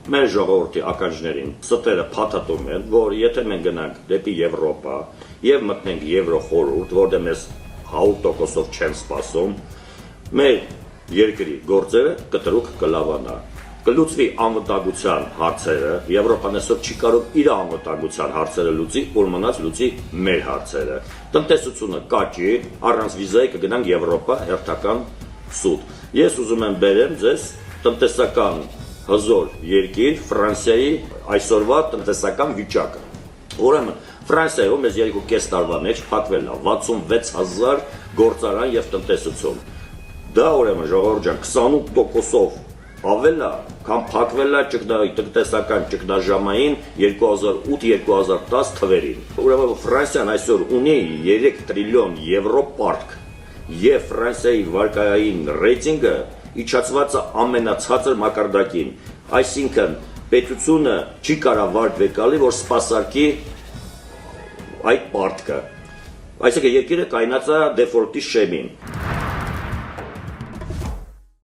մեր ժողովրդի ականջներին ստերը փաթաթում են, որ եթե մենք գնանք դեպի Եվրոպա եւ մտնենք Եվրոխորհուրդ, որտեղ մեզ 100%-ով չեն սպասում, մեր երկրի գործերը կտրուկ կլավանա։ Կլուծվի անվտանգության հարցերը, Եվրոպան այսօր չի կարող իր անվտանգության հարցերը լուծի, որ մնաց լուծի մեր հարցերը։ Տնտեսությունը կաճի, առանց վիզայի կգնանք Եվրոպա հերթական սուտ։ Ես ուզում եմ բերեմ ձեզ տնտեսական հզոր երկիր Ֆրանսիայի այսօրվա տնտեսական վիճակը։ Ուրեմն Ֆրանսիայում մեզ 2.5 տարվա մեջ փակվել է 66,000 գործարան եւ տնտեսություն։ Դա ուրեմն ժողովուրդ ջան 28%-ով ավել է, քան փակվել է տնտեսական ճգնաժամային 2008-2010 թվերին։ Ուրեմն Ֆրանսիան այսօր ունի 3 տրիլիոն եվրո պարտք եւ Ֆրանսիայի վարկային ռեյտինգը իջացված է ամենացածր մակարդակին, այսինքն պետությունը չի կարող վարկ վեկալի, որ սպասարկի այդ պարտքը, այսինքն երկիրը կայնած է դեֆոլտի շեմին։